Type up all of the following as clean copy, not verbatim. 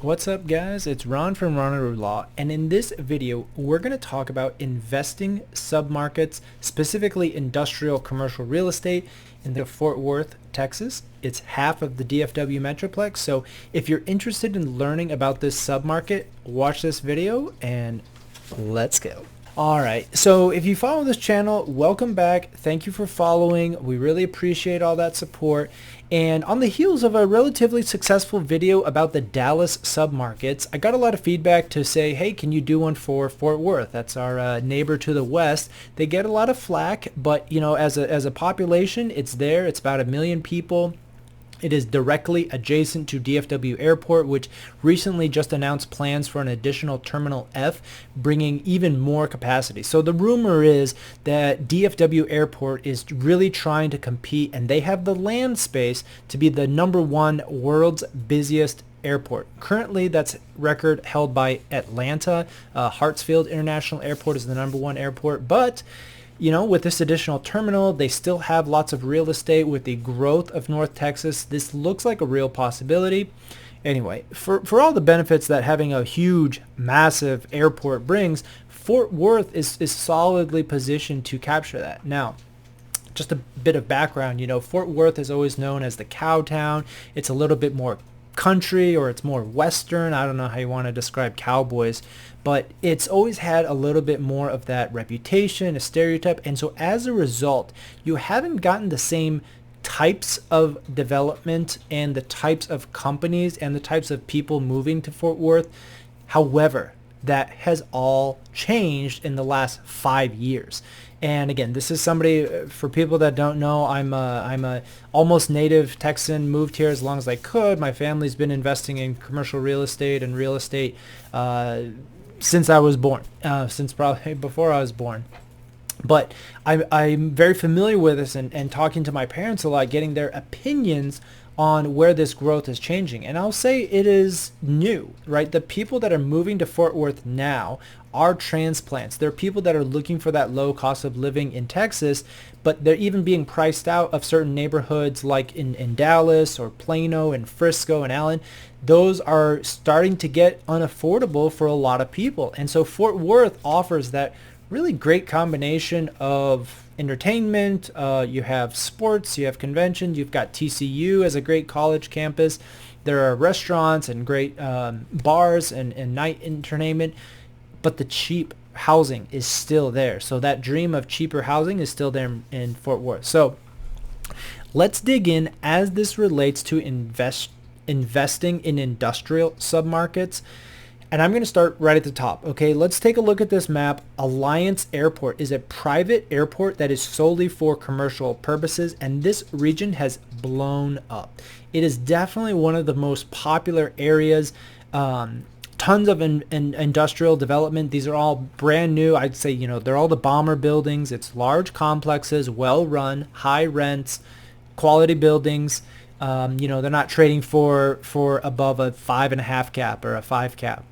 What's up, guys? It's Ron from Ron Law, and in this video we're going to talk about investing submarkets, specifically industrial commercial real estate in the Fort Worth, Texas. It's half of the DFW Metroplex, so if you're interested in learning about this submarket, watch this video and let's go. Alright, so if you follow this channel, welcome back. Thank you for following. We really appreciate all that support. And on the heels of a relatively successful video about the Dallas submarkets, I got a lot of feedback to say, hey, can you do one for Fort Worth? That's our neighbor to the west. They get a lot of flack, but you know, as a population, it's there. It's about 1 million people. It is directly adjacent to DFW Airport, which recently just announced plans for an additional Terminal F, bringing even more capacity. So the rumor is that DFW Airport is really trying to compete, and they have the land space to be the #1 world's busiest airport. Currently, that's record held by Atlanta. Hartsfield International Airport is the #1 airport, but you know, with this additional terminal, they still have lots of real estate. With the growth of North Texas, this looks like a real possibility. Anyway, for all the benefits that having a huge, massive airport brings, Fort Worth is solidly positioned to capture that. Now, just a bit of background, you know, Fort Worth is always known as the cow town. It's a little bit more country, or it's more western. I don't know how you want to describe cowboys, but it's always had a little bit more of that reputation, a stereotype, and so as a result, you haven't gotten the same types of development and the types of companies and the types of people moving to Fort Worth. However, that has all changed in the last 5 years. And again, this is somebody, for people that don't know, I'm a almost native Texan, moved here as long as I could. My family's been investing in commercial real estate and real estate since I was born, since probably before I was born. But I'm very familiar with this, and talking to my parents a lot, getting their opinions on where this growth is changing. And I'll say it is new, right? The people that are moving to Fort Worth now are transplants. They're people that are looking for that low cost of living in Texas, but they're even being priced out of certain neighborhoods like in Dallas or Plano and Frisco and Allen. Those are starting to get unaffordable for a lot of people. And so Fort Worth offers that really great combination of entertainment. You have sports, you have conventions, you've got TCU as a great college campus. There are restaurants and great bars and night entertainment, but the cheap housing is still there. So that dream of cheaper housing is still there in Fort Worth. So let's dig in as this relates to investing in industrial submarkets. And I'm going to start right at the top. Okay, let's take a look at this map. Alliance Airport is a private airport that is solely for commercial purposes, and this region has blown up. It is definitely one of the most popular areas. Tons of industrial development. These are all brand new. I'd say, you know, they're all the bomber buildings. It's large complexes, well run, high rents, quality buildings. You know, they're not trading for above a 5.5 cap or a 5 cap.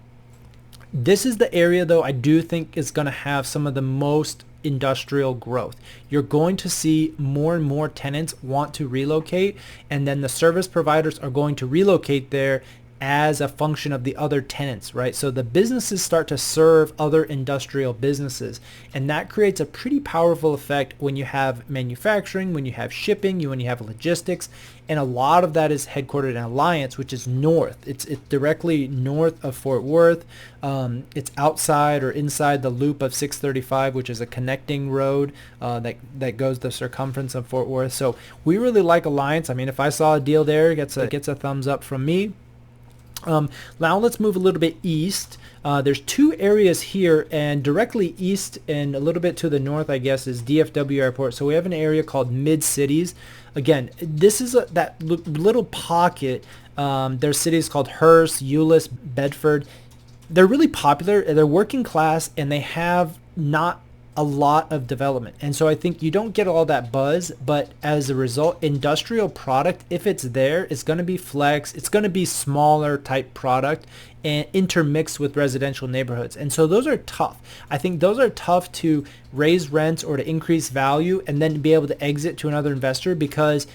This is the area, though, I do think is going to have some of the most industrial growth. You're going to see more and more tenants want to relocate, and then the service providers are going to relocate there as a function of the other tenants, right? So the businesses start to serve other industrial businesses, and that creates a pretty powerful effect when you have manufacturing, when you have shipping, when you have logistics, and a lot of that is headquartered in Alliance, which is north. It's directly north of Fort Worth. It's outside or inside the loop of 635, which is a connecting road that goes the circumference of Fort Worth. So we really like Alliance. I mean, if I saw a deal there, it gets a thumbs up from me. Now let's move a little bit east. There's two areas here, and directly east and a little bit to the north, I guess, is DFW Airport. So we have an area called Mid-Cities. Again, this is that little pocket. There's cities called Hearst, Euless, Bedford. They're really popular. They're working class, and they have not a lot of development. And so I think you don't get all that buzz, but as a result, industrial product, if it's there, it's going to be flex. It's going to be smaller type product and intermixed with residential neighborhoods. And so those are tough. I think those are tough to raise rents or to increase value and then be able to exit to another investor, because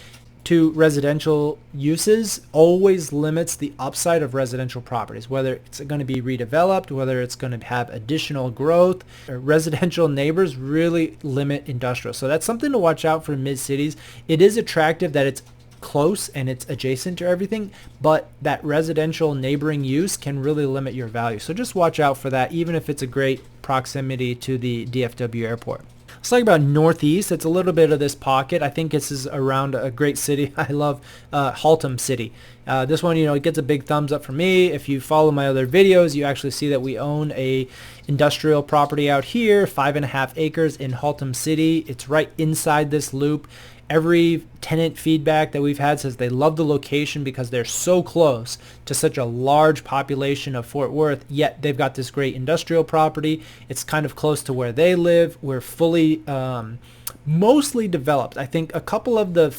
to residential uses always limits the upside of residential properties, whether it's going to be redeveloped, whether it's going to have additional growth. Residential neighbors really limit industrial. So that's something to watch out for in mid-cities. It is attractive that it's close and it's adjacent to everything, but that residential neighboring use can really limit your value. So just watch out for that, even if it's a great proximity to the DFW airport. Let's talk about Northeast. It's a little bit of this pocket. I think this is around a great city. I love Haltom City. This one, it gets a big thumbs up from me. If you follow my other videos, you actually see that we own a industrial property out here, 5.5 acres in Haltom City. It's right inside this loop. Every tenant feedback that we've had says they love the location because they're so close to such a large population of Fort Worth, yet they've got this great industrial property. It's kind of close to where they live. We're fully, mostly developed. I think a couple of the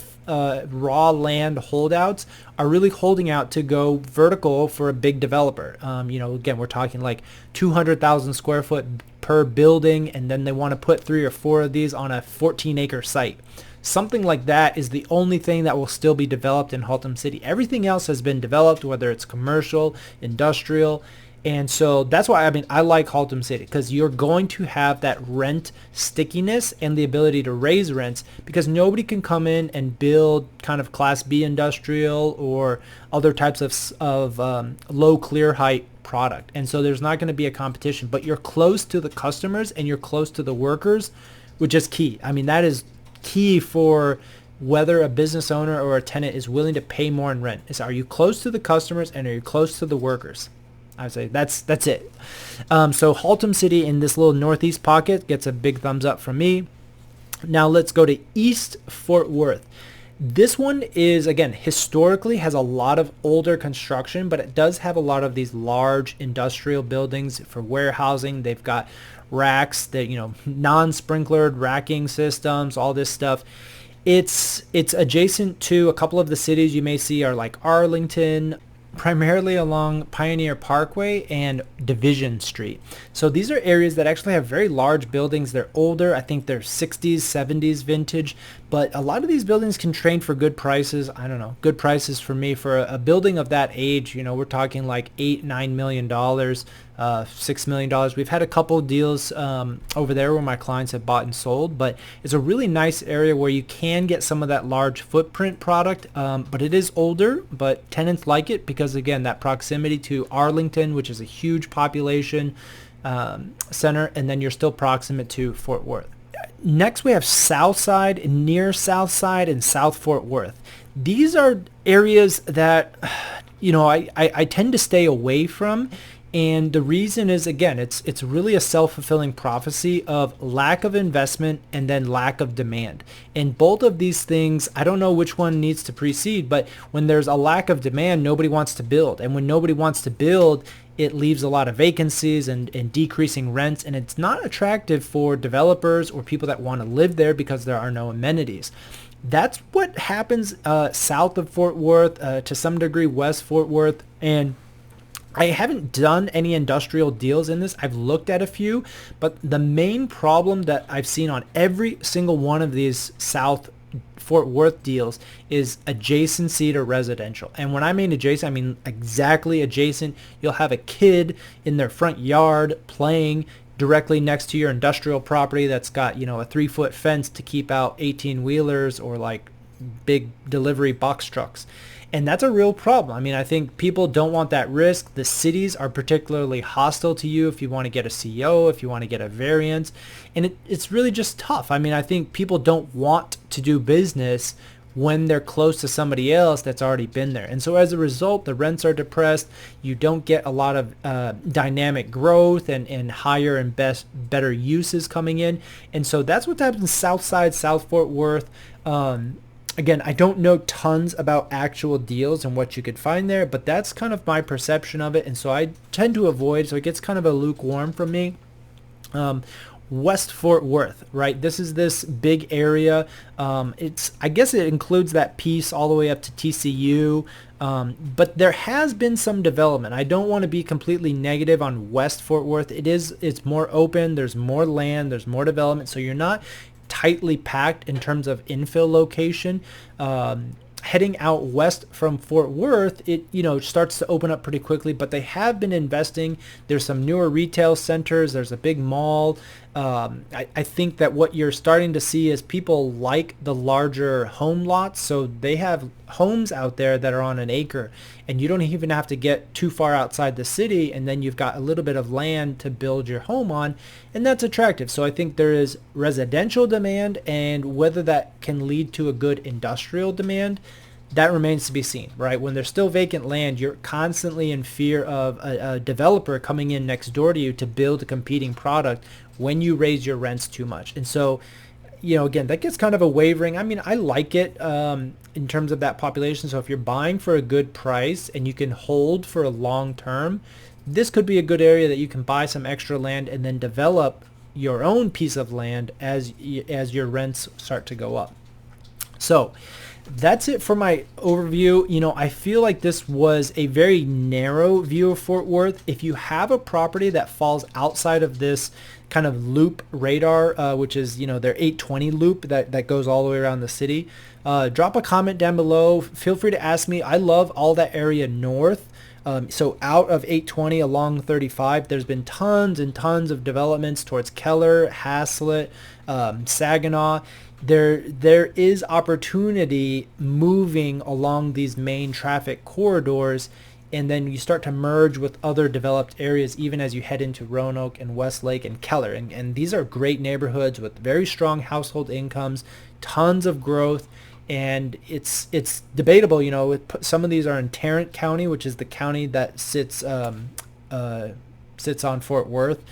raw land holdouts are really holding out to go vertical for a big developer. Again, we're talking like 200,000 square foot per building, and then they want to put 3 or 4 of these on a 14-acre site. Something like that is the only thing that will still be developed in Haltom City. Everything else has been developed, whether it's commercial, industrial. And so that's why, I like Haltom City, because you're going to have that rent stickiness and the ability to raise rents, because nobody can come in and build kind of Class B industrial or other types of low clear height product. And so there's not going to be a competition, but you're close to the customers and you're close to the workers, which is key. That is key for whether a business owner or a tenant is willing to pay more in rent. Is, are you close to the customers and are you close to the workers? I would say that's it. So Haltom City in this little Northeast pocket gets a big thumbs up from me. Now let's go to East Fort Worth. This one is, again, historically has a lot of older construction, but it does have a lot of these large industrial buildings for warehousing. They've got racks that, non-sprinklered racking systems, all this stuff. It's adjacent to a couple of the cities you may see are like Arlington, primarily along Pioneer Parkway and Division Street. So these are areas that actually have very large buildings. They're older. I think they're 60s, 70s vintage, but a lot of these buildings can trade for good prices. I don't know, good prices for me for a building of that age. We're talking like $8-9 million, $6 million. We've had a couple deals over there where my clients have bought and sold, but it's a really nice area where you can get some of that large footprint product, but it is older, but tenants like it because, again, that proximity to Arlington, which is a huge population center, and then you're still proximate to Fort Worth. Next, we have Southside, near Southside, and South Fort Worth. These are areas that, I tend to stay away from. And the reason is, again, it's really a self-fulfilling prophecy of lack of investment and then lack of demand. And both of these things, I don't know which one needs to precede, but when there's a lack of demand, nobody wants to build. And when nobody wants to build, it leaves a lot of vacancies and decreasing rents. And it's not attractive for developers or people that want to live there because there are no amenities. That's what happens south of Fort Worth, to some degree west Fort Worth. And I haven't done any industrial deals in this. I've looked at a few, but the main problem that I've seen on every single one of these South Fort Worth deals is adjacency to residential. And when I mean adjacent, I mean exactly adjacent. You'll have a kid in their front yard playing directly next to your industrial property that's got, a 3-foot fence to keep out 18-wheelers or like big delivery box trucks. And that's a real problem. I think people don't want that risk. The cities are particularly hostile to you if you want to get a CO, if you want to get a variance. And it's really just tough. I think people don't want to do business when they're close to somebody else that's already been there. And so as a result, the rents are depressed. You don't get a lot of dynamic growth and higher and better uses coming in. And so that's what happens in Southside, South Fort Worth. Again, I don't know tons about actual deals and what you could find there, but that's kind of my perception of it. And so I tend to avoid, so it gets kind of a lukewarm from me. West Fort Worth, right? This is this big area. I guess it includes that piece all the way up to TCU. But there has been some development. I don't want to be completely negative on West Fort Worth. It's more open. There's more land. There's more development. So you're not tightly packed in terms of infill location. heading out west from Fort Worth, it starts to open up pretty quickly, but they have been investing. There's some newer retail centers. There's a big mall. I think that what you're starting to see is people like the larger home lots. So they have homes out there that are on an acre, and you don't even have to get too far outside the city, and then you've got a little bit of land to build your home on, and that's attractive. So I think there is residential demand, and whether that can lead to a good industrial demand, that remains to be seen, right? When there's still vacant land, you're constantly in fear of a developer coming in next door to you to build a competing product when you raise your rents too much. And so, again, that gets kind of a wavering. I mean, I like it in terms of that population. So if you're buying for a good price and you can hold for a long term, this could be a good area that you can buy some extra land and then develop your own piece of land as your rents start to go up. So that's it for my overview. I feel like this was a very narrow view of Fort Worth. If you have a property that falls outside of this kind of loop radar, which is, their 820 loop that goes all the way around the city, drop a comment down below. Feel free to ask me. I love all that area north. So out of 820 along 35, there's been tons and tons of developments towards Keller, Haslett, Saginaw. There is opportunity moving along these main traffic corridors, and then you start to merge with other developed areas even as you head into Roanoke and Westlake and Keller. And these are great neighborhoods with very strong household incomes, tons of growth. And it's debatable, some of these are in Tarrant County, which is the county that sits on Fort Worth.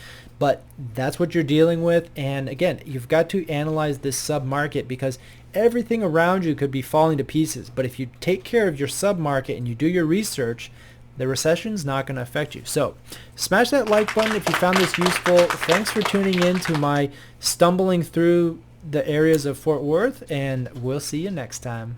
But that's what you're dealing with. And again, you've got to analyze this sub-market because everything around you could be falling to pieces. But if you take care of your sub-market and you do your research, the recession's not going to affect you. So smash that like button if you found this useful. Thanks for tuning in to my stumbling through the areas of Fort Worth, and we'll see you next time.